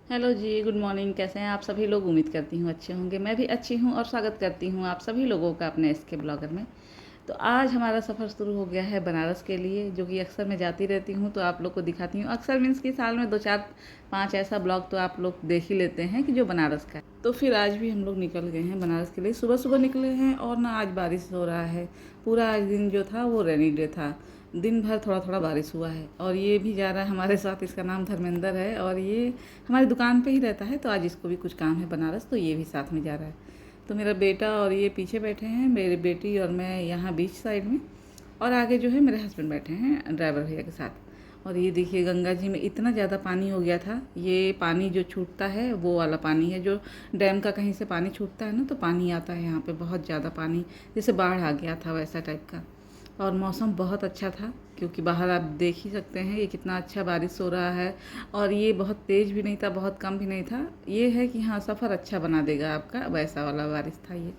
Hello जी, good morning. कैसे हैं आप सभी लोग? उम्मीद करती हूँ अच्छे होंगे। मैं भी अच्छी हूँ और स्वागत करती हूँ आप सभी लोगों का अपने एसके ब्लॉगर में। तो आज हमारा सफ़र शुरू हो गया है बनारस के लिए, जो कि अक्सर मैं जाती रहती हूँ तो आप लोग को दिखाती हूँ। अक्सर मीन्स कि साल में 2 4 5 ऐसा ब्लॉग तो आप लोग देख ही लेते हैं कि जो बनारस का है। तो फिर आज भी हम लोग निकल गए हैं बनारस के लिए। सुबह सुबह निकले हैं और ना आज बारिश हो रहा है। पूरा आज दिन जो था वो रेनी डे था। दिन भर थोड़ा थोड़ा बारिश हुआ है और ये भी जा रहा है हमारे साथ। इसका नाम धर्मेंद्र है और ये हमारी दुकान पे ही रहता है, तो आज इसको भी कुछ काम है बनारस, तो ये भी साथ में जा रहा है। तो मेरा बेटा और ये पीछे बैठे हैं, मेरी बेटी और मैं यहाँ बीच साइड में, और आगे जो है मेरे हस्बैंड बैठे हैं ड्राइवर भैया के साथ। और ये देखिए गंगा जी में इतना ज़्यादा पानी हो गया था। ये पानी जो छूटता है वो वाला पानी है, जो डैम का कहीं से पानी छूटता है ना, तो पानी आता है यहाँ पे बहुत ज़्यादा पानी, जैसे बाढ़ आ गया था वैसा टाइप का। और मौसम बहुत अच्छा था, क्योंकि बाहर आप देख ही सकते हैं ये कितना अच्छा बारिश हो रहा है। और ये बहुत तेज़ भी नहीं था, बहुत कम भी नहीं था। ये है कि हाँ, सफ़र अच्छा बना देगा आपका, वैसा वाला बारिश था ये।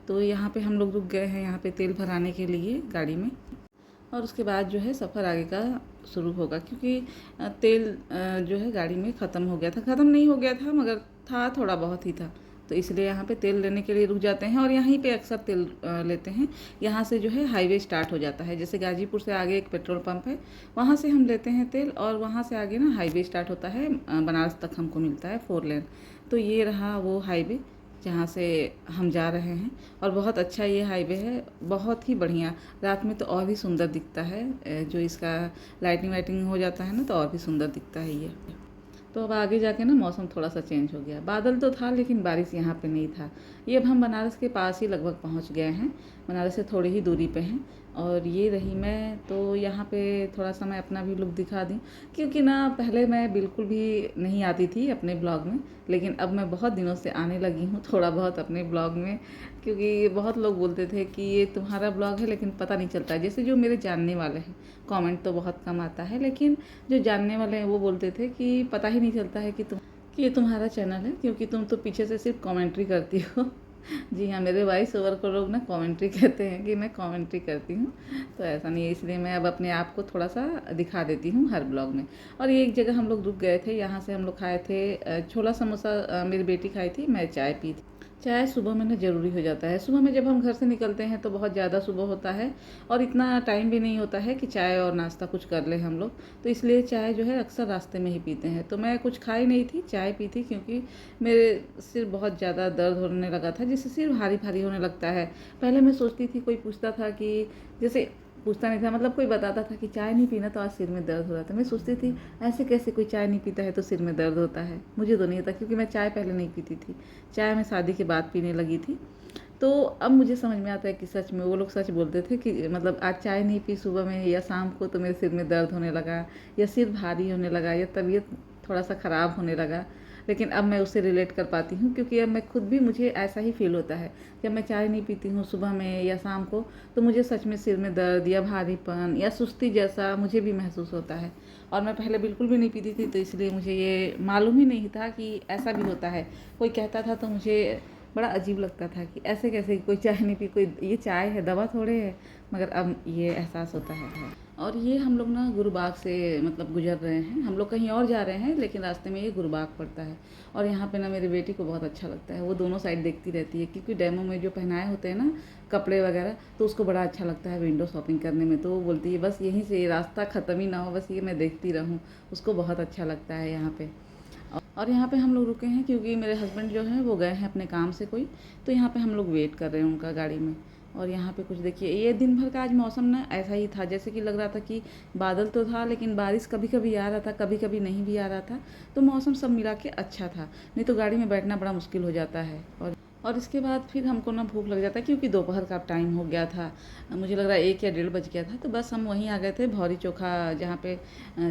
तो यहाँ पे हम लोग रुक गए हैं यहाँ पे तेल भराने के लिए गाड़ी में। और उसके बाद जो है सफ़र आगे का शुरू होगा, क्योंकि तेल जो है गाड़ी में ख़त्म हो गया था। ख़त्म नहीं हो गया था, मगर था थोड़ा बहुत ही था। तो इसलिए यहाँ पे तेल लेने के लिए रुक जाते हैं और यहीं पे अक्सर तेल लेते हैं। यहाँ से जो है हाईवे स्टार्ट हो जाता है, जैसे गाजीपुर से आगे एक पेट्रोल पंप है, वहाँ से हम लेते हैं तेल, और वहाँ से आगे ना हाईवे स्टार्ट होता है, बनारस तक हमको मिलता है 4 लेन। तो ये रहा वो हाईवे जहाँ से हम जा रहे हैं। और बहुत अच्छा ये हाईवे है, बहुत ही बढ़िया। रात में तो और भी सुंदर दिखता है, जो इसका लाइटिंग वाइटिंग हो जाता है ना, तो और भी सुंदर दिखता है ये। तो अब आगे जाके ना मौसम थोड़ा सा चेंज हो गया। बादल तो था लेकिन बारिश यहाँ पे नहीं था। ये अब हम बनारस के पास ही लगभग पहुँच गए हैं। बनारस से थोड़ी ही दूरी पे हैं। और ये रही मैं, तो यहाँ पे थोड़ा सा मैं अपना भी लुक दिखा दूँ, क्योंकि ना पहले मैं बिल्कुल भी नहीं आती थी अपने ब्लॉग में, लेकिन अब मैं बहुत दिनों से आने लगी हूँ थोड़ा बहुत अपने ब्लॉग में। क्योंकि बहुत लोग बोलते थे कि ये तुम्हारा ब्लॉग है, लेकिन पता नहीं चलता। जैसे जो मेरे जानने वाले हैं, कमेंट तो बहुत कम आता है, लेकिन जो जानने वाले हैं वो बोलते थे कि पता ही नहीं चलता है कि ये तुम्हारा चैनल है, क्योंकि तुम तो पीछे से सिर्फ कमेंट्री करती हो। जी हाँ, मेरे वॉइस ओवर को लोग ना कमेंट्री कहते हैं कि मैं कमेंट्री करती हूँ। तो ऐसा नहीं है, इसलिए मैं अब अपने आप को थोड़ा सा दिखा देती हूँ हर ब्लॉग में। और ये एक जगह हम लोग रुक गए थे, यहाँ से हम लोग खाए थे छोला समोसा। मेरी बेटी खाई थी, मैं चाय पी थी। चाय सुबह में ना ज़रूरी हो जाता है। सुबह में जब हम घर से निकलते हैं तो बहुत ज़्यादा सुबह होता है, और इतना टाइम भी नहीं होता है कि चाय और नाश्ता कुछ कर लें हम लोग। तो इसलिए चाय जो है अक्सर रास्ते में ही पीते हैं। तो मैं कुछ खाई नहीं थी, चाय पी थी, क्योंकि मेरे सिर बहुत ज़्यादा दर्द होने लगा था, जिससे सिर भारी भारी होने लगता है। पहले मैं सोचती थी, कोई पूछता था कि, जैसे पूछता नहीं था, मतलब कोई बताता था कि चाय नहीं पीना तो आज सिर में दर्द हो रहा था। मैं सोचती थी ऐसे कैसे कोई चाय नहीं पीता है तो सिर में दर्द होता है। मुझे तो नहीं होता, क्योंकि मैं चाय पहले नहीं पीती थी। चाय मैं शादी के बाद पीने लगी थी। तो अब मुझे समझ में आता है कि सच में वो लोग सच बोलते थे कि मतलब आज चाय नहीं पी सुबह में या शाम को तो मेरे सिर में दर्द होने लगा, या सिर भारी होने लगा, या तबीयत थोड़ा सा ख़राब होने लगा। लेकिन अब मैं उससे रिलेट कर पाती हूँ, क्योंकि अब मैं खुद भी, मुझे ऐसा ही फील होता है। जब मैं चाय नहीं पीती हूँ सुबह में या शाम को, तो मुझे सच में सिर में दर्द या भारीपन या सुस्ती जैसा मुझे भी महसूस होता है। और मैं पहले बिल्कुल भी नहीं पीती थी, तो इसलिए मुझे ये मालूम ही नहीं था कि ऐसा भी होता है। कोई कहता था तो मुझे बड़ा अजीब लगता था कि ऐसे कैसे कोई चाय नहीं पी, कोई ये चाय है, दवा थोड़े है। मगर अब ये एहसास होता है। और ये हम लोग ना गुरुबाग से मतलब गुजर रहे हैं, हम लोग कहीं और जा रहे हैं, लेकिन रास्ते में ये गुरुबाग पड़ता है। और यहाँ पे ना मेरी बेटी को बहुत अच्छा लगता है, वो दोनों साइड देखती रहती है, क्योंकि डैमों में जो पहनाए होते हैं ना कपड़े वगैरह, तो उसको बड़ा अच्छा लगता है विंडो शॉपिंग करने में। तो वो बोलती है बस यहीं से, ये रास्ता ख़त्म ही ना हो, बस ये मैं देखती रहूँ। उसको बहुत अच्छा लगता है यहाँ पे। और यहाँ पे हम लोग रुके हैं क्योंकि मेरे हस्बैंड जो हैं वो गए हैं अपने काम से कोई, तो यहाँ पे हम लोग वेट कर रहे हैं उनका गाड़ी में। और यहाँ पे कुछ देखिए, ये दिन भर का आज मौसम ना ऐसा ही था, जैसे कि लग रहा था कि बादल तो था, लेकिन बारिश कभी कभी आ रहा था, कभी कभी नहीं भी आ रहा था। तो मौसम सब मिला के अच्छा था, नहीं तो गाड़ी में बैठना बड़ा मुश्किल हो जाता है। और इसके बाद फिर हमको ना भूख लग जाता है, क्योंकि दोपहर का टाइम हो गया था। मुझे लग रहा है 1 या 1:30 बज गया था। तो बस हम वहीं आ गए थे, भौरी चोखा, जहाँ पे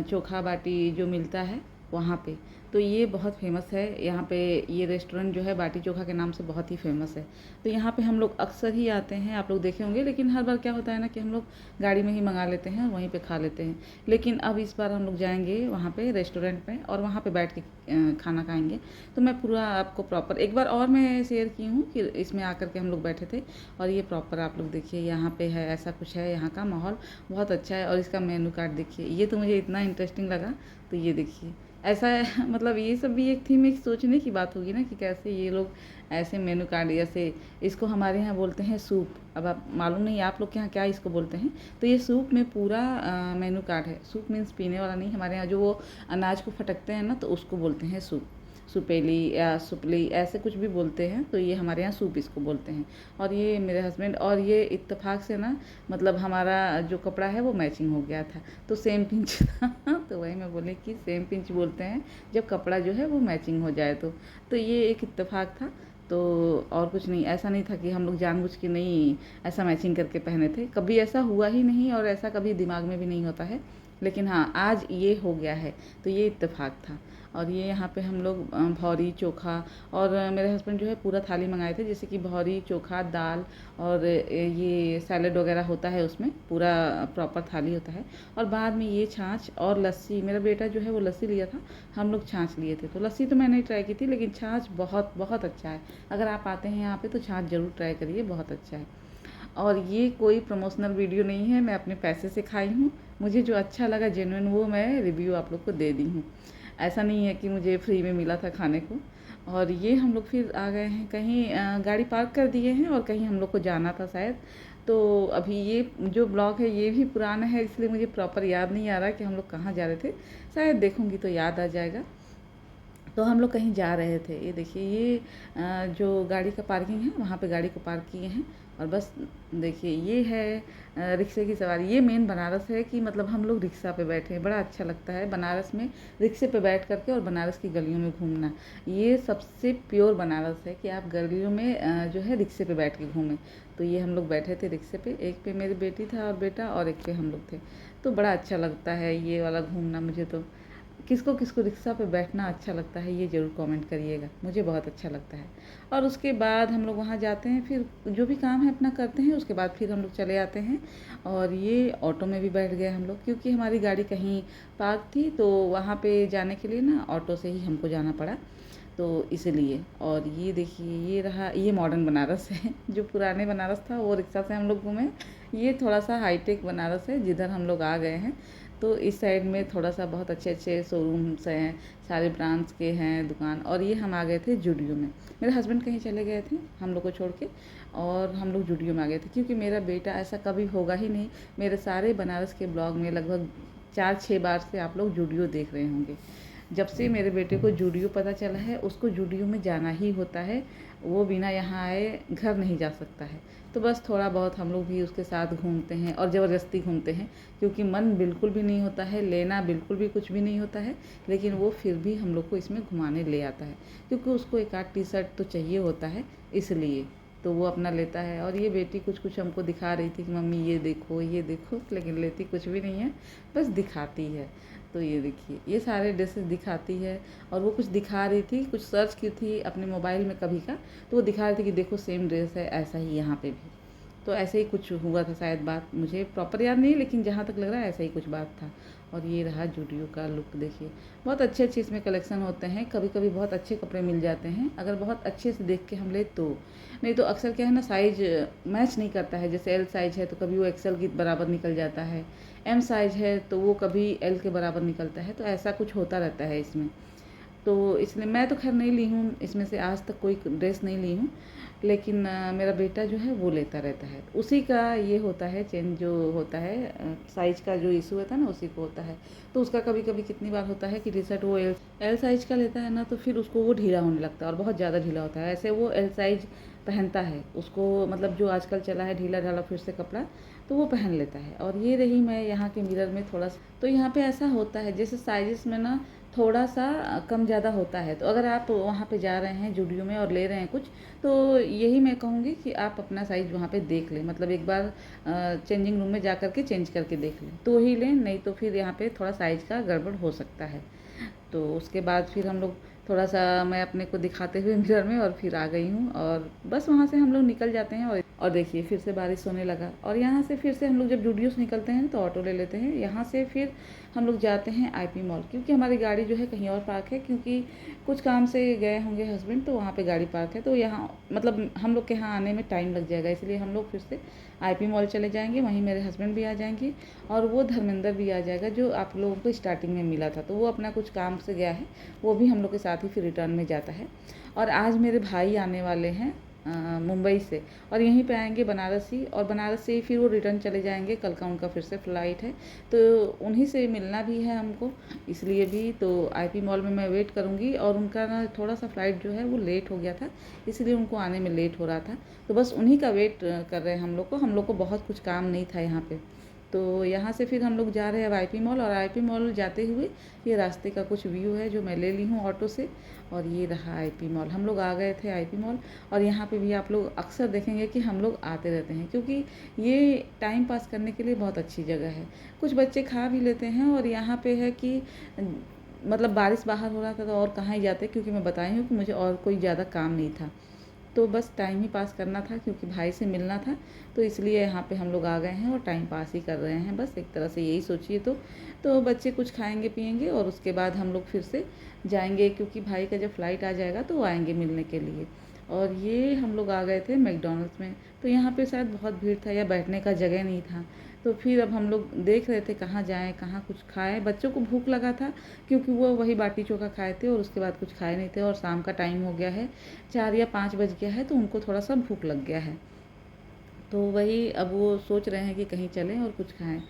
चोखा बाटी जो मिलता है वहाँ पे। तो ये बहुत फेमस है यहाँ पे, ये रेस्टोरेंट जो है बाटी चोखा के नाम से बहुत ही फेमस है। तो यहाँ पे हम लोग अक्सर ही आते हैं, आप लोग देखे होंगे। लेकिन हर बार क्या होता है ना कि हम लोग गाड़ी में ही मंगा लेते हैं और वहीं पे खा लेते हैं। लेकिन अब इस बार हम लोग जाएंगे वहाँ पे रेस्टोरेंट में, और वहाँ पे बैठ के खाना खाएंगे। तो मैं पूरा आपको प्रॉपर एक बार और मैं शेयर की हूँ कि इसमें आकर के हम लोग बैठे थे। और ये प्रॉपर आप लोग देखिए यहाँ पे है, ऐसा कुछ है, यहाँ का माहौल बहुत अच्छा है। और इसका मेनू कार्ड देखिए, ये तो मुझे इतना इंटरेस्टिंग लगा। तो ये देखिए ऐसा है, मतलब मतलब ये सब भी एक थी में सोचने की बात होगी ना कि कैसे ये लोग ऐसे मेनू कार्ड जैसे इसको हमारे यहाँ बोलते हैं सूप। अब आप मालूम नहीं आप लोग के यहाँ क्या इसको बोलते हैं। तो ये सूप में पूरा मेनू कार्ड है। सूप मीन्स पीने वाला नहीं, हमारे यहाँ जो वो अनाज को फटकते हैं ना तो उसको बोलते हैं सूप। सुपेली या सुपली ऐसे कुछ भी बोलते हैं, तो ये हमारे यहाँ सूप इसको बोलते हैं। और ये मेरे हस्बैंड और ये इत्तेफाक से ना मतलब हमारा जो कपड़ा है वो मैचिंग हो गया था, तो सेम पिंच था। तो वही मैं बोली कि सेम पिंच बोलते हैं जब कपड़ा जो है वो मैचिंग हो जाए तो ये एक इत्तेफाक था। तो और कुछ नहीं, ऐसा नहीं था कि हम लोग जानबूझ के नहीं ऐसा मैचिंग करके पहने थे, कभी ऐसा हुआ ही नहीं और ऐसा कभी दिमाग में भी नहीं होता है। लेकिन हाँ, आज ये हो गया है तो ये इत्तेफाक था। और ये यहाँ पे हम लोग भौरी चोखा और मेरे हस्बैंड जो है पूरा थाली मंगाए थे, जैसे कि भौरी चोखा दाल और ये सैलेड वगैरह होता है, उसमें पूरा प्रॉपर थाली होता है। और बाद में ये छाछ और लस्सी, मेरा बेटा जो है वो लस्सी लिया था, हम लोग छाछ लिए थे। तो लस्सी तो मैंने ट्राई की थी, लेकिन छाछ बहुत बहुत अच्छा है। अगर आप आते हैं यहाँ पे तो छाछ ज़रूर ट्राई करिए, बहुत अच्छा है। और ये कोई प्रमोशनल वीडियो नहीं है, मैं अपने पैसे से खाई हूँ। मुझे जो अच्छा लगा जेन्युइन वो मैं रिव्यू आप लोग को दे दी हूँ। ऐसा नहीं है कि मुझे फ्री में मिला था खाने को। और ये हम लोग फिर आ गए हैं कहीं, गाड़ी पार्क कर दिए हैं और कहीं हम लोग को जाना था शायद। तो अभी ये जो ब्लॉग है ये भी पुराना है, इसलिए मुझे प्रॉपर याद नहीं आ रहा कि हम लोग कहाँ जा रहे थे। शायद देखूँगी तो याद आ जाएगा। तो हम लोग कहीं जा रहे थे। ये देखिए ये जो गाड़ी का पार्किंग है वहाँ पे गाड़ी को पार्क किए हैं। और बस देखिए ये है रिक्शे की सवारी। ये मेन बनारस है कि मतलब हम लोग रिक्शा पे बैठे हैं, बड़ा अच्छा लगता है बनारस में रिक्शे पे बैठ करके और बनारस की गलियों में घूमना। ये सबसे प्योर बनारस है कि आप गलियों में जो है रिक्शे पे बैठ के घूमें। तो ये हम लोग बैठे थे रिक्शे पे, एक पे मेरी बेटी था और बेटा और एक पे हम लोग थे। तो बड़ा अच्छा लगता है ये वाला घूमना मुझे। तो किसको किसको रिक्शा पे बैठना अच्छा लगता है ये ज़रूर कमेंट करिएगा, मुझे बहुत अच्छा लगता है। और उसके बाद हम लोग वहाँ जाते हैं, फिर जो भी काम है अपना करते हैं, उसके बाद फिर हम लोग चले आते हैं। और ये ऑटो में भी बैठ गए हम लोग, क्योंकि हमारी गाड़ी कहीं पार्क थी तो वहाँ पे जाने के लिए ना ऑटो से ही हमको जाना पड़ा, तो इसलिए। और ये देखिए ये रहा, ये मॉडर्न बनारस है। जो पुराने बनारस था वो रिक्शा से हम लोग घूमे। ये थोड़ा सा हाईटेक बनारस है जिधर हम लोग आ गए हैं। तो इस साइड में थोड़ा सा बहुत अच्छे अच्छे शोरूम्स हैं, सारे ब्रांड्स के हैं दुकान। और ये हम आ गए थे जूडियो में। मेरे हस्बैंड कहीं चले गए थे हम लोग को छोड़ के, और हम लोग जूडियो में आ गए थे, क्योंकि मेरा बेटा ऐसा कभी होगा ही नहीं। मेरे सारे बनारस के ब्लॉग में लगभग 4-6 बार से आप लोग जूडियो देख रहे होंगे। जब से मेरे बेटे को जूडियो पता चला है, उसको जूडियो में जाना ही होता है, वो बिना यहाँ आए घर नहीं जा सकता है। तो बस थोड़ा बहुत हम लोग भी उसके साथ घूमते हैं और ज़बरदस्ती घूमते हैं, क्योंकि मन बिल्कुल भी नहीं होता है, लेना बिल्कुल भी कुछ भी नहीं होता है, लेकिन वो फिर भी हम लोग को इसमें घुमाने ले आता है, क्योंकि उसको एक आध टी शर्ट तो चाहिए होता है, इसलिए तो वो अपना लेता है। और ये बेटी कुछ कुछ हमको दिखा रही थी कि मम्मी ये देखो ये देखो, लेकिन लेती कुछ भी नहीं है, बस दिखाती है। तो ये देखिए ये सारे ड्रेसेस दिखाती है। और वो कुछ दिखा रही थी, कुछ सर्च की थी अपने मोबाइल में कभी का, तो वो दिखा रही थी कि देखो सेम ड्रेस है, ऐसा ही यहाँ पे भी। तो ऐसे ही कुछ हुआ था शायद बात, मुझे प्रॉपर याद नहीं, लेकिन जहाँ तक लग रहा है ऐसा ही कुछ बात था। और ये रहा जूडियो का लुक, देखिए बहुत अच्छे अच्छे इसमें कलेक्शन होते हैं। कभी कभी बहुत अच्छे कपड़े मिल जाते हैं अगर बहुत अच्छे से देख के हम ले तो। नहीं तो अक्सर क्या है ना, साइज मैच नहीं करता है। जैसे एल साइज है तो कभी वो एक्सएल के बराबर निकल जाता है, एम साइज है तो वो कभी एल के बराबर निकलता है। तो ऐसा कुछ होता रहता है इसमें। तो इसलिए मैं तो खैर नहीं ली हूँ इसमें से, आज तक कोई ड्रेस नहीं ली हूँ, लेकिन मेरा बेटा जो है वो लेता रहता है। उसी का ये होता है चेंज जो होता है, साइज़ का जो इशू होता है ना उसी को होता है। तो उसका कभी कभी कितनी बार होता है कि टी शर्ट वो एल साइज़ का लेता है ना, तो फिर उसको वो ढीला होने लगता है और बहुत ज़्यादा ढीला होता है। ऐसे वो एल साइज़ पहनता है, उसको मतलब जो आजकल चला है ढीला ढाला फिर से कपड़ा, तो वो पहन लेता है। और ये रही मैं यहाँ के मिरर में थोड़ा सा, तो यहाँ पे ऐसा होता है जैसे साइज़ में ना थोड़ा सा कम ज़्यादा होता है। तो अगर आप वहाँ पे जा रहे हैं जूडियो में और ले रहे हैं कुछ, तो यही मैं कहूँगी कि आप अपना साइज़ वहाँ पे देख लें, मतलब एक बार चेंजिंग रूम में जा कर के चेंज करके देख लें तो ही लें, नहीं तो फिर यहाँ पे थोड़ा साइज़ का गड़बड़ हो सकता है। तो उसके बाद फिर हम लोग थोड़ा सा मैं अपने को दिखाते हुए मिरर में और फिर आ गई हूँ, और बस वहाँ से हम लोग निकल जाते हैं। और देखिए फिर से बारिश होने लगा, और यहाँ से फिर से हम लोग जब जूडियो से निकलते हैं तो ऑटो ले लेते हैं। यहाँ से फिर हम लोग जाते हैं आईपी मॉल, क्योंकि हमारी गाड़ी जो है कहीं और पार्क है, क्योंकि कुछ काम से गए होंगे हस्बैंड, तो वहाँ पे गाड़ी पार्क है। तो यहाँ मतलब हम लोग के यहाँ आने में टाइम लग जाएगा, इसलिए हम लोग फिर से आईपी मॉल चले जाएंगे। वहीं मेरे हस्बैंड भी आ जाएंगे और वो धर्मेंद्र भी आ जाएगा, जो आप लोगों को स्टार्टिंग में मिला था। तो वो अपना कुछ काम से गया है, वो भी हम लोग के साथ ही फिर रिटर्न में जाता है। और आज मेरे भाई आने वाले हैं मुंबई से, और यहीं पे आएंगे बनारस ही, और बनारस से ही फिर वो रिटर्न चले जाएंगे। कल का उनका फिर से फ़्लाइट है, तो उन्हीं से मिलना भी है हमको, इसलिए भी तो आईपी मॉल में मैं वेट करूँगी। और उनका ना थोड़ा सा फ़्लाइट जो है वो लेट हो गया था, इसलिए उनको आने में लेट हो रहा था, तो बस उन्हीं का वेट कर रहे हैं हम लोग को बहुत कुछ काम नहीं था यहाँ पे। तो यहाँ से फिर हम लोग जा रहे हैं अब आईपी मॉल, और आईपी मॉल जाते हुए ये रास्ते का कुछ व्यू है जो मैं ले ली हूँ ऑटो से, और ये रहा आईपी मॉल। हम लोग आ गए थे आईपी मॉल, और यहाँ पे भी आप लोग अक्सर देखेंगे कि हम लोग आते रहते हैं, क्योंकि ये टाइम पास करने के लिए बहुत अच्छी जगह है। कुछ बच्चे खा भी लेते हैं, और यहाँ पे है कि मतलब बारिश बाहर हो रहा था तो और कहाँ ही जाते, क्योंकि मैं बताई हूँ कि मुझे और कोई ज़्यादा काम नहीं था, तो बस टाइम ही पास करना था, क्योंकि भाई से मिलना था, तो इसलिए यहाँ पे हम लोग आ गए हैं और टाइम पास ही कर रहे हैं, बस एक तरह से यही सोचिए। तो बच्चे कुछ खाएंगे पिएंगे, और उसके बाद हम लोग फिर से जाएंगे, क्योंकि भाई का जब फ़्लाइट आ जाएगा तो वो आएंगे मिलने के लिए। और ये हम लोग आ गए थे मैकडॉनल्ड्स में, तो यहाँ पे शायद बहुत भीड़ था या बैठने का जगह नहीं था, तो फिर अब हम लोग देख रहे थे कहाँ जाएँ, कहाँ कुछ खाएँ। बच्चों को भूख लगा था, क्योंकि वो वही बाटी चोखा खाए थे और उसके बाद कुछ खाए नहीं थे, और शाम का टाइम हो गया है, 4 या 5 बज गया है, तो उनको थोड़ा सा भूख लग गया है। तो वही अब वो सोच रहे हैं कि कहीं चलें और कुछ खाएँ।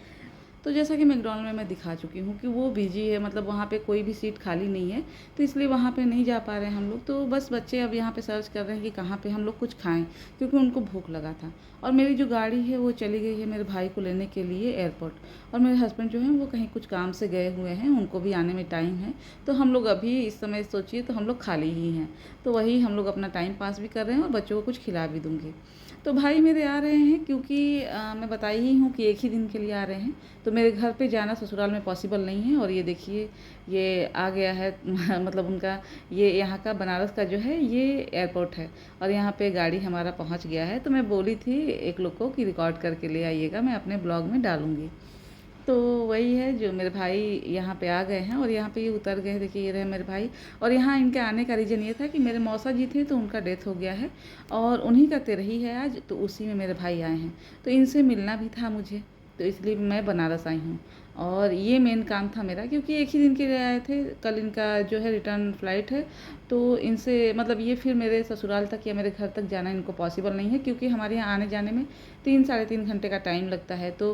तो जैसा कि मैकडॉनल्ड में मैं दिखा चुकी हूँ कि वो बिजी है, मतलब वहाँ पे कोई भी सीट खाली नहीं है, तो इसलिए वहाँ पे नहीं जा पा रहे हैं हम लोग। तो बस बच्चे अब यहाँ पे सर्च कर रहे हैं कि कहाँ पे हम लोग कुछ खाएं, क्योंकि उनको भूख लगा था। और मेरी जो गाड़ी है वो चली गई है मेरे भाई को लेने के लिए एयरपोर्ट, और मेरे हस्बैंड जो हैं वो कहीं कुछ काम से गए हुए हैं, उनको भी आने में टाइम है। तो हम लोग अभी इस समय सोचिए तो हम लोग खाली ही हैं, तो वही हम लोग अपना टाइम पास भी कर रहे हैं और बच्चों को कुछ खिला भी दूँगी। तो भाई मेरे आ रहे हैं, क्योंकि मैं बताई ही हूँ कि एक ही दिन के लिए आ रहे हैं, तो मेरे घर पे जाना ससुराल में पॉसिबल नहीं है। और ये देखिए ये आ गया है मतलब उनका ये यहाँ का बनारस का जो है ये एयरपोर्ट है, और यहाँ पे गाड़ी हमारा पहुँच गया है। तो मैं बोली थी एक लोग को कि रिकॉर्ड करके ले आइएगा, मैं अपने ब्लॉग में डालूँगी। तो वही है जो मेरे भाई यहाँ पे आ गए हैं, और यहाँ पे ये उतर गए हैं, देखिए ये रहे मेरे भाई। और यहाँ इनके आने का रीज़न ये था कि मेरे मौसा जी थे तो उनका डेथ हो गया है, और उन्हीं का तिरही है आज, तो उसी में मेरे भाई आए हैं, तो इनसे मिलना भी था मुझे, तो इसलिए मैं बनारस आई हूँ। और ये मेन काम था मेरा, क्योंकि एक ही दिन के लिए आए थे, कल इनका जो है रिटर्न फ़्लाइट है, तो इनसे मतलब ये फिर मेरे ससुराल तक या मेरे घर तक जाना इनको पॉसिबल नहीं है, क्योंकि हमारे यहाँ आने जाने में 3 साढ़े 3 घंटे का टाइम लगता है। तो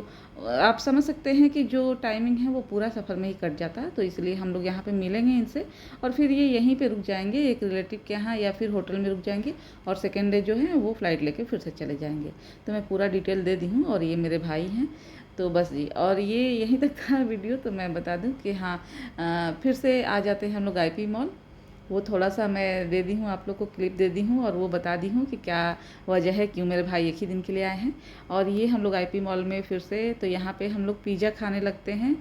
आप समझ सकते हैं कि जो टाइमिंग है वो पूरा सफ़र में ही कट जाता है, तो इसलिए हम लोग यहाँ पे मिलेंगे इनसे, और फिर ये यहीं पे रुक जाएंगे एक रिलेटिव के यहाँ, या फिर होटल में रुक जाएंगे, और सेकेंड डे जो है वो फ़्लाइट लेके फिर से चले जाएंगे। तो मैं पूरा डिटेल दे दी हूँ, और ये मेरे भाई हैं। तो बस जी, और ये यहीं तक था वीडियो। तो मैं बता दूं कि हाँ, फिर से आ जाते हैं हम लोग आईपी मॉल। वो थोड़ा सा मैं दे दी हूँ आप लोग को, क्लिप दे दी हूँ, और वो बता दी हूँ कि क्या वजह है क्यों मेरे भाई एक ही दिन के लिए आए हैं। और ये हम लोग आईपी मॉल में फिर से, तो यहाँ पे हम लोग पिज़्ज़ा खाने लगते हैं।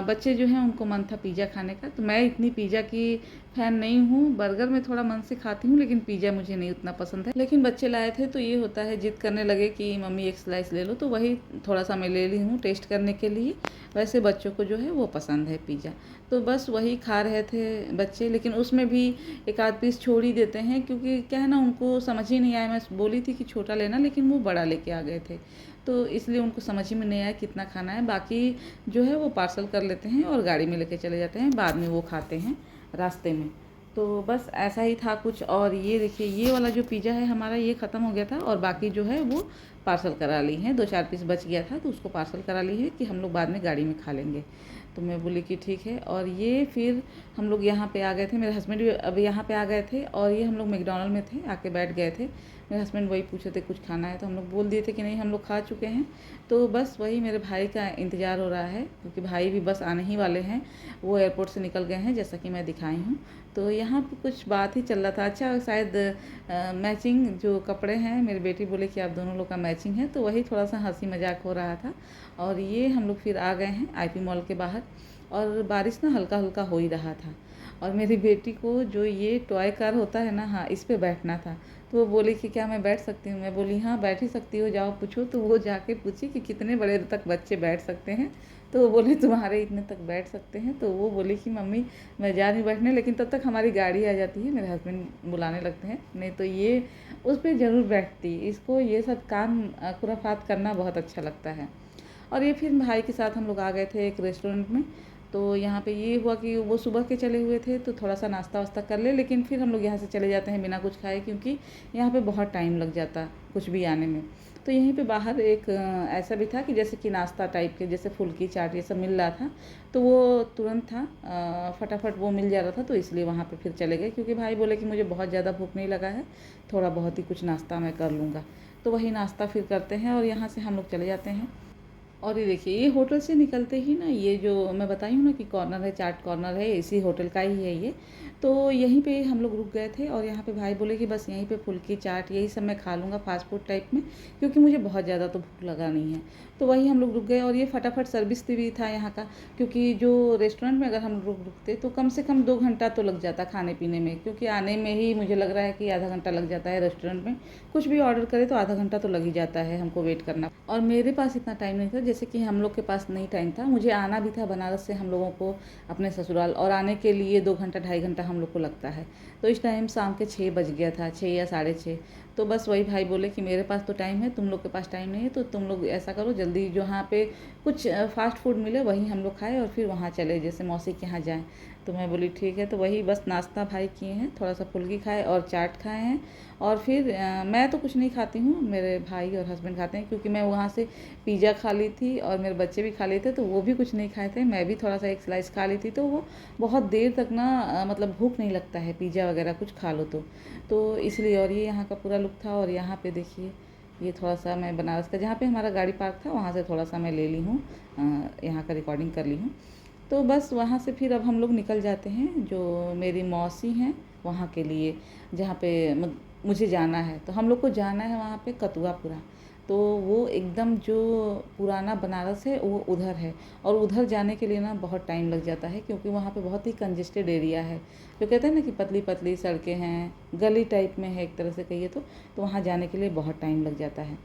बच्चे जो हैं उनको मन था पिज़्ज़ा खाने का, तो मैं इतनी पिज़्ज़ा की फ़ैन नहीं हूँ, बर्गर में थोड़ा मन से खाती हूँ, लेकिन पिज़्ज़ा मुझे नहीं उतना पसंद है। लेकिन बच्चे लाए थे तो ये होता है, जिद करने लगे कि मम्मी एक स्लाइस ले लो, तो वही थोड़ा सा मैं ले ली हूँ टेस्ट करने के लिए। वैसे बच्चों को जो है वो पसंद है पिज़्ज़ा, तो बस वही खा रहे थे बच्चे, लेकिन उसमें भी एक आध पीस छोड़ ही देते हैं, क्योंकि क्या है ना, उनको समझ ही नहीं आया। मैं बोली थी कि छोटा लेना, लेकिन वो बड़ा लेके आ गए थे, तो इसलिए उनको समझ ही में नहीं आया कितना खाना है। बाकी जो है वो पार्सल कर लेते हैं और गाड़ी में लेके चले जाते हैं, बाद में वो खाते हैं रास्ते में। तो बस ऐसा ही था कुछ। और ये देखिए ये वाला जो पिज़्ज़ा है हमारा, ये ख़त्म हो गया था, और बाकी जो है वो पार्सल करा ली हैं। 2-4 पीस बच गया था तो उसको पार्सल करा ली है कि हम लोग बाद में गाड़ी में खा लेंगे। तो मैं बोली कि ठीक है। और ये फिर हम लोग यहाँ पे आ गए थे, मेरे हस्बैंड भी अब यहाँ पे आ गए थे, और ये हम लोग मैकडॉनल्ड में थे, आके बैठ गए थे। मेरे हस्बैंड वही पूछे थे कुछ खाना है, तो हम लोग बोल दिए थे कि नहीं हम लोग खा चुके हैं। तो बस वही मेरे भाई का इंतज़ार हो रहा है, क्योंकि भाई भी बस आने ही वाले हैं, वो एयरपोर्ट से निकल गए हैं जैसा कि मैं दिखाई हूँ। तो यहाँ पे कुछ बात ही चल रहा था, अच्छा शायद मैचिंग जो कपड़े हैं, मेरी बेटी बोले कि आप दोनों लोग का मैचिंग है, तो वही थोड़ा सा हंसी मजाक हो रहा था। और ये हम लोग फिर आ गए हैं आईपी मॉल के बाहर, और बारिश ना हल्का हल्का हो ही रहा था। और मेरी बेटी को जो ये टॉय कार होता है ना, हाँ इस पे बैठना था, तो वो बोली कि क्या मैं बैठ सकती हूँ। मैं बोली हाँ बैठ ही सकती हो, जाओ पूछो। तो वो जाके पूछी कि कितने बड़े तक बच्चे बैठ सकते हैं, तो वो बोले तुम्हारे इतने तक बैठ सकते हैं। तो वो बोली कि मम्मी मैं जा रही बैठने, लेकिन तब तक हमारी गाड़ी आ जाती है, मेरे हस्बैंड बुलाने लगते हैं, नहीं तो ये उस पर ज़रूर बैठती। इसको ये सब काम खुराफात करना बहुत अच्छा लगता है। और ये फिर भाई के साथ हम लोग आ गए थे एक रेस्टोरेंट में, तो यहाँ पे ये हुआ कि वो सुबह के चले हुए थे तो थोड़ा सा नाश्ता वास्ता कर ले, लेकिन फिर हम लोग यहाँ से चले जाते हैं बिना कुछ खाए, क्योंकि यहाँ पे बहुत टाइम लग जाता कुछ भी आने में। तो यहीं पे बाहर एक ऐसा भी था कि जैसे कि नाश्ता टाइप के, जैसे फुल्की चाट ये सब मिल रहा था, तो वो तुरंत था, फटाफट वो मिल जा रहा था, तो इसलिए वहाँ पे फिर चले गए, क्योंकि भाई बोले कि मुझे बहुत ज़्यादा भूख नहीं लगा है, थोड़ा बहुत ही कुछ नाश्ता मैं कर लूँगा। तो वही नाश्ता फिर करते हैं और यहाँ से हम लोग चले जाते हैं। और ये देखिए, ये होटल से निकलते ही ना, ये जो मैं बताई हूँ ना कि कॉर्नर है, चाट कॉर्नर है, इसी होटल का ही है ये। तो यहीं पे हम लोग रुक गए थे और यहाँ पे भाई बोले कि बस यहीं पे फुल्की चाट यही सब मैं खा लूँगा फास्ट फूड टाइप में, क्योंकि मुझे बहुत ज़्यादा तो भूख लगा नहीं है। तो वही हम लोग रुक गए और ये फटाफट सर्विस भी था यहाँ का, क्योंकि जो रेस्टोरेंट में अगर हम लोग रुकते तो कम से कम 2 घंटा तो लग जाता खाने पीने में, क्योंकि आने में ही मुझे लग रहा है कि आधा घंटा लग जाता है। रेस्टोरेंट में कुछ भी ऑर्डर करे तो आधा घंटा तो लग ही जाता है हमको वेट करना। और मेरे पास इतना टाइम नहीं था, जैसे कि हम लोग के पास नहीं टाइम था, मुझे आना भी था बनारस से हम लोगों को अपने ससुराल, और आने के लिए 2 घंटा 2.5 घंटा हम लोग को लगता है। तो इस टाइम शाम के 6 बज गया था, 6 या 6:30। तो बस वही भाई बोले कि मेरे पास तो टाइम है, तुम लोग के पास टाइम नहीं है, तो तुम लोग ऐसा करो जल्दी जो यहाँ पे कुछ फास्ट फूड मिले वहीं हम लोग खाए और फिर वहाँ चले, जैसे मौसी के यहाँ जाएँ। तो मैं बोली ठीक है। तो वही बस नाश्ता भाई किए हैं, थोड़ा सा फुल्की खाए और चाट खाए हैं। और फिर मैं तो कुछ नहीं खाती हूँ, मेरे भाई और हस्बैंड खाते हैं, क्योंकि मैं वहाँ से पिज़्ज़ा खा ली थी और मेरे बच्चे भी खा लिए थे, तो वो भी कुछ नहीं खाए थे। मैं भी थोड़ा सा एक स्लाइस खा ली थी, तो वो बहुत देर तक ना मतलब भूख नहीं लगता है पिज़्ज़ा वगैरह कुछ खा लो तो इसलिए। और ये यहाँ का पूरा लुक था। और यहाँ पे देखिए, ये थोड़ा सा मैं बनारस का, जहाँ पे हमारा गाड़ी पार्क था वहाँ से थोड़ा सा मैं ले ली हूँ, यहाँ का रिकॉर्डिंग कर ली हूँ। तो बस वहाँ से फिर अब हम लोग निकल जाते हैं, जो मेरी मौसी हैं वहाँ के लिए, जहाँ पे मुझे जाना है। तो हम लोग को जाना है वहाँ पे कतुआपुरा। तो वो एकदम जो पुराना बनारस है वो उधर है, और उधर जाने के लिए ना बहुत टाइम लग जाता है, क्योंकि वहाँ पे बहुत ही कंजेस्टेड एरिया है। जो कहते हैं ना कि पतली पतली सड़कें हैं, गली टाइप में है एक तरह से कहिए तो वहाँ जाने के लिए बहुत टाइम लग जाता है।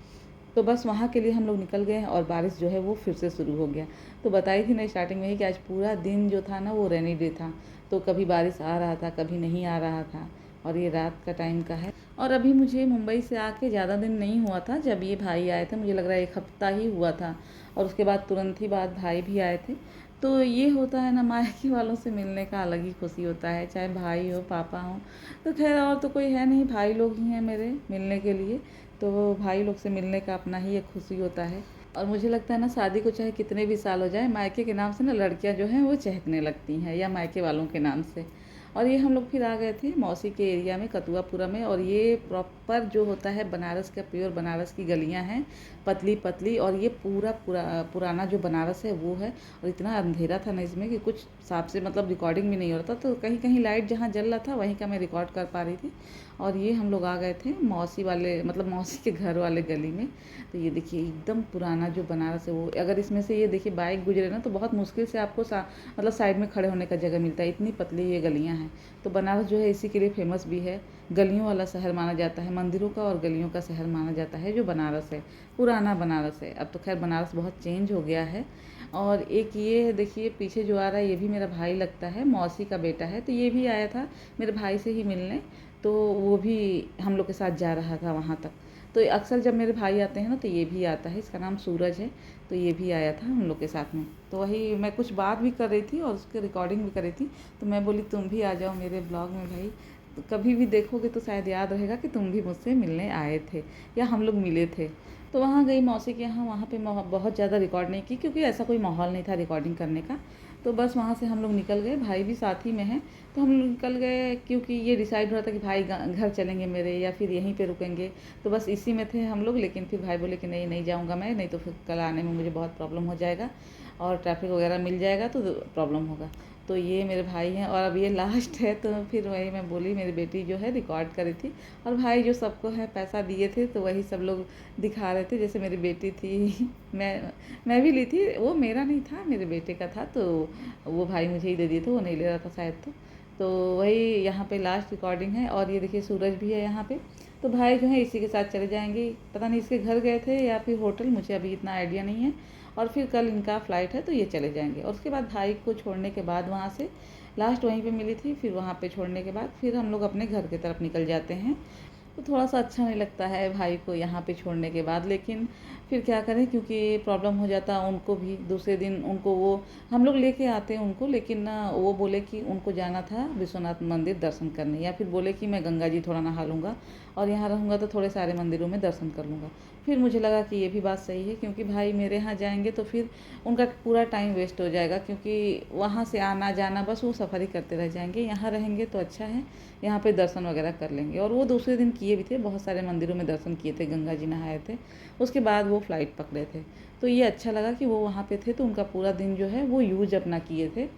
तो बस वहाँ के लिए हम लोग निकल गए हैं और बारिश जो है वो फिर से शुरू हो गया। तो बताई थी ना स्टार्टिंग में ही कि आज पूरा दिन जो था ना वो रेनी डे था, तो कभी बारिश आ रहा था कभी नहीं आ रहा था। और ये रात का टाइम का है। और अभी मुझे मुंबई से आके ज़्यादा दिन नहीं हुआ था जब ये भाई आए थे, मुझे लग रहा है 1 हफ्ता ही हुआ था। और उसके बाद तुरंत ही बाद भाई भी आए थे। तो ये होता है ना, मायके वालों से मिलने का अलग ही खुशी होता है, चाहे भाई हो पापा हो। तो खैर और तो कोई है नहीं, भाई लोग ही हैं मेरे मिलने के लिए। तो भाई लोग से मिलने का अपना ही एक खुशी होता है। और मुझे लगता है ना, शादी को चाहे कितने भी साल हो जाए, मायके के नाम से ना लड़कियां जो हैं वो चहकने लगती हैं, या मायके वालों के नाम से। और ये हम लोग फिर आ गए थे मौसी के एरिया में, कतुआपुरा में। और ये प्रॉपर जो होता है बनारस का, प्योर बनारस की गलियां हैं, पतली पतली। और ये पुराना जो बनारस है वो है। और इतना अंधेरा था ना इसमें कि कुछ साफ से मतलब रिकॉर्डिंग भी नहीं हो रहा था, तो कहीं कहीं लाइट जहाँ जल रहा था वहीं का मैं रिकॉर्ड कर पा रही थी। और ये हम लोग आ गए थे मौसी वाले, मतलब मौसी के घर वाले गली में। तो ये देखिए एकदम पुराना जो बनारस है वो, अगर इसमें से ये देखिए बाइक गुजरे ना तो बहुत मुश्किल से आपको मतलब साइड में खड़े होने का जगह मिलता है, इतनी पतली ये गलियां हैं। तो बनारस जो है इसी के लिए फेमस भी है, गलियों वाला शहर माना जाता है, मंदिरों का और गलियों का शहर माना जाता है जो बनारस है, पुराना बनारस है। अब तो खैर बनारस बहुत चेंज हो गया है। और एक ये है देखिए पीछे जो आ रहा है, ये भी मेरा भाई लगता है, मौसी का बेटा है। तो ये भी आया था मेरे भाई से ही मिलने, तो वो भी हम लोग के साथ जा रहा था वहाँ तक। तो अक्सर जब मेरे भाई आते हैं ना तो ये भी आता है, इसका नाम सूरज है। तो ये भी आया था हम लोग के साथ में। तो वही मैं कुछ बात भी कर रही थी और उसकी रिकॉर्डिंग भी कर रही थी। तो मैं बोली तुम भी आ जाओ मेरे ब्लॉग में भाई, तो कभी भी देखोगे तो शायद याद रहेगा कि तुम भी मुझसे मिलने आए थे या हम लोग मिले थे। तो वहाँ गई मौसी के यहाँ, वहाँ पे बहुत ज़्यादा रिकॉर्ड नहीं की, क्योंकि ऐसा कोई माहौल नहीं था रिकॉर्डिंग करने का। तो बस वहाँ से हम लोग निकल गए, भाई भी साथ ही में है। तो हम लोग निकल गए, क्योंकि ये डिसाइड हो रहा था कि भाई घर चलेंगे मेरे या फिर यहीं पे रुकेंगे। तो बस इसी में थे हम लोग। लेकिन फिर भाई बोले कि नहीं नहीं जाऊँगा मैं, नहीं तो फिर कल आने में मुझे बहुत प्रॉब्लम हो जाएगा और ट्रैफिक वगैरह मिल जाएगा तो प्रॉब्लम होगा। तो ये मेरे भाई हैं और अब ये लास्ट है। तो फिर वही मैं बोली, मेरी बेटी जो है रिकॉर्ड करी थी और भाई जो सबको है पैसा दिए थे, तो वही सब लोग दिखा रहे थे। जैसे मेरी बेटी थी, मैं भी ली थी, वो मेरा नहीं था मेरे बेटे का था, तो वो भाई मुझे ही दे दिए थे, वो नहीं ले रहा था शायद। तो वही यहाँ पे लास्ट रिकॉर्डिंग है। और ये देखिए सूरज भी है यहाँ पे। तो भाई जो है इसी के साथ चले जाएंगे, पता नहीं इसके घर गए थे या फिर होटल, मुझे अभी इतना आइडिया नहीं है। और फिर कल इनका फ़्लाइट है तो ये चले जाएंगे। और उसके बाद भाई को छोड़ने के बाद वहाँ से लास्ट वहीं पे मिली थी, फिर वहाँ पे छोड़ने के बाद फिर हम लोग अपने घर की तरफ निकल जाते हैं। तो थोड़ा-सा अच्छा नहीं लगता है भाई को यहाँ पे छोड़ने के बाद, लेकिन फिर क्या करें, क्योंकि प्रॉब्लम हो जाता है उनको भी। दूसरे दिन उनको वो हम लोग लेके आते हैं उनको, लेकिन ना वो बोले कि उनको जाना था विश्वनाथ मंदिर दर्शन करने, या फिर बोले कि मैं गंगा जी थोड़ा नहा लूँगा और यहाँ रहूँगा तो थोड़े सारे मंदिरों में दर्शन कर लूँगा। फिर मुझे लगा कि ये भी बात सही है, क्योंकि भाई मेरे यहाँ जाएँगे तो फिर उनका पूरा टाइम वेस्ट हो जाएगा, क्योंकि वहाँ से आना जाना बस वो सफ़र ही करते रह जाएँगे। यहाँ रहेंगे तो अच्छा है, यहाँ पे दर्शन वगैरह कर लेंगे। और वो दूसरे दिन किए भी थे, बहुत सारे मंदिरों में दर्शन किए थे, गंगा जी नहाए थे। उसके बाद वो फ़्लाइट पकड़े थे। तो ये अच्छा लगा कि वो वहाँ पे थे, तो उनका पूरा दिन जो है वो यूज़ अपना किए थे।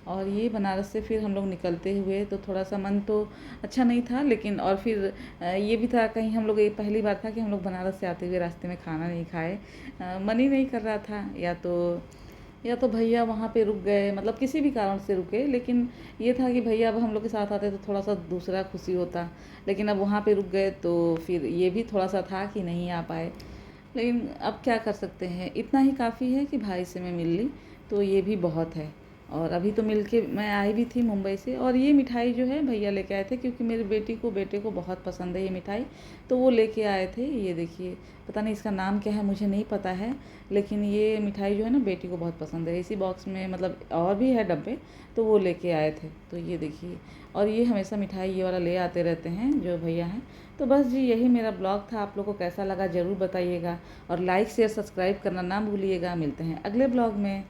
और ये बनारस से फिर हम लोग निकलते हुए तो थोड़ा-सा मन तो अच्छा नहीं था, लेकिन और फिर ये भी था, कहीं हम लोग, ये पहली बार था कि हम लोग बनारस से आते हुए रास्ते में खाना नहीं खाए। मन ही नहीं कर रहा था, या तो भैया वहाँ पे रुक गए, मतलब किसी भी कारण से रुके, लेकिन ये था कि भैया अब हम लोग के साथ आते तो थोड़ा-सा दूसरा खुशी होता। लेकिन अब वहाँ पे रुक गए तो फिर ये भी थोड़ा-सा था कि नहीं आ पाए। लेकिन अब क्या कर सकते हैं, इतना ही काफ़ी है कि भाई से मैं मिल ली, तो ये भी बहुत है। और अभी तो मिल के मैं आई भी थी मुंबई से, और ये मिठाई जो है भैया लेके आए थे, क्योंकि मेरी बेटे को बहुत पसंद है ये मिठाई, तो वो लेके आए थे। ये देखिए, पता नहीं इसका नाम क्या है, मुझे नहीं पता है, लेकिन ये मिठाई जो है ना बेटी को बहुत पसंद है। इसी बॉक्स में, मतलब और भी है डब्बे, तो वो लेके आए थे। तो ये देखिए, और ये हमेशा मिठाई ये वाला ले आते रहते हैं जो भैया हैं। तो बस जी, यही मेरा ब्लॉग था। आप लोगों को कैसा लगा ज़रूर बताइएगा, और लाइक शेयर सब्सक्राइब करना ना भूलिएगा। मिलते हैं अगले ब्लॉग में।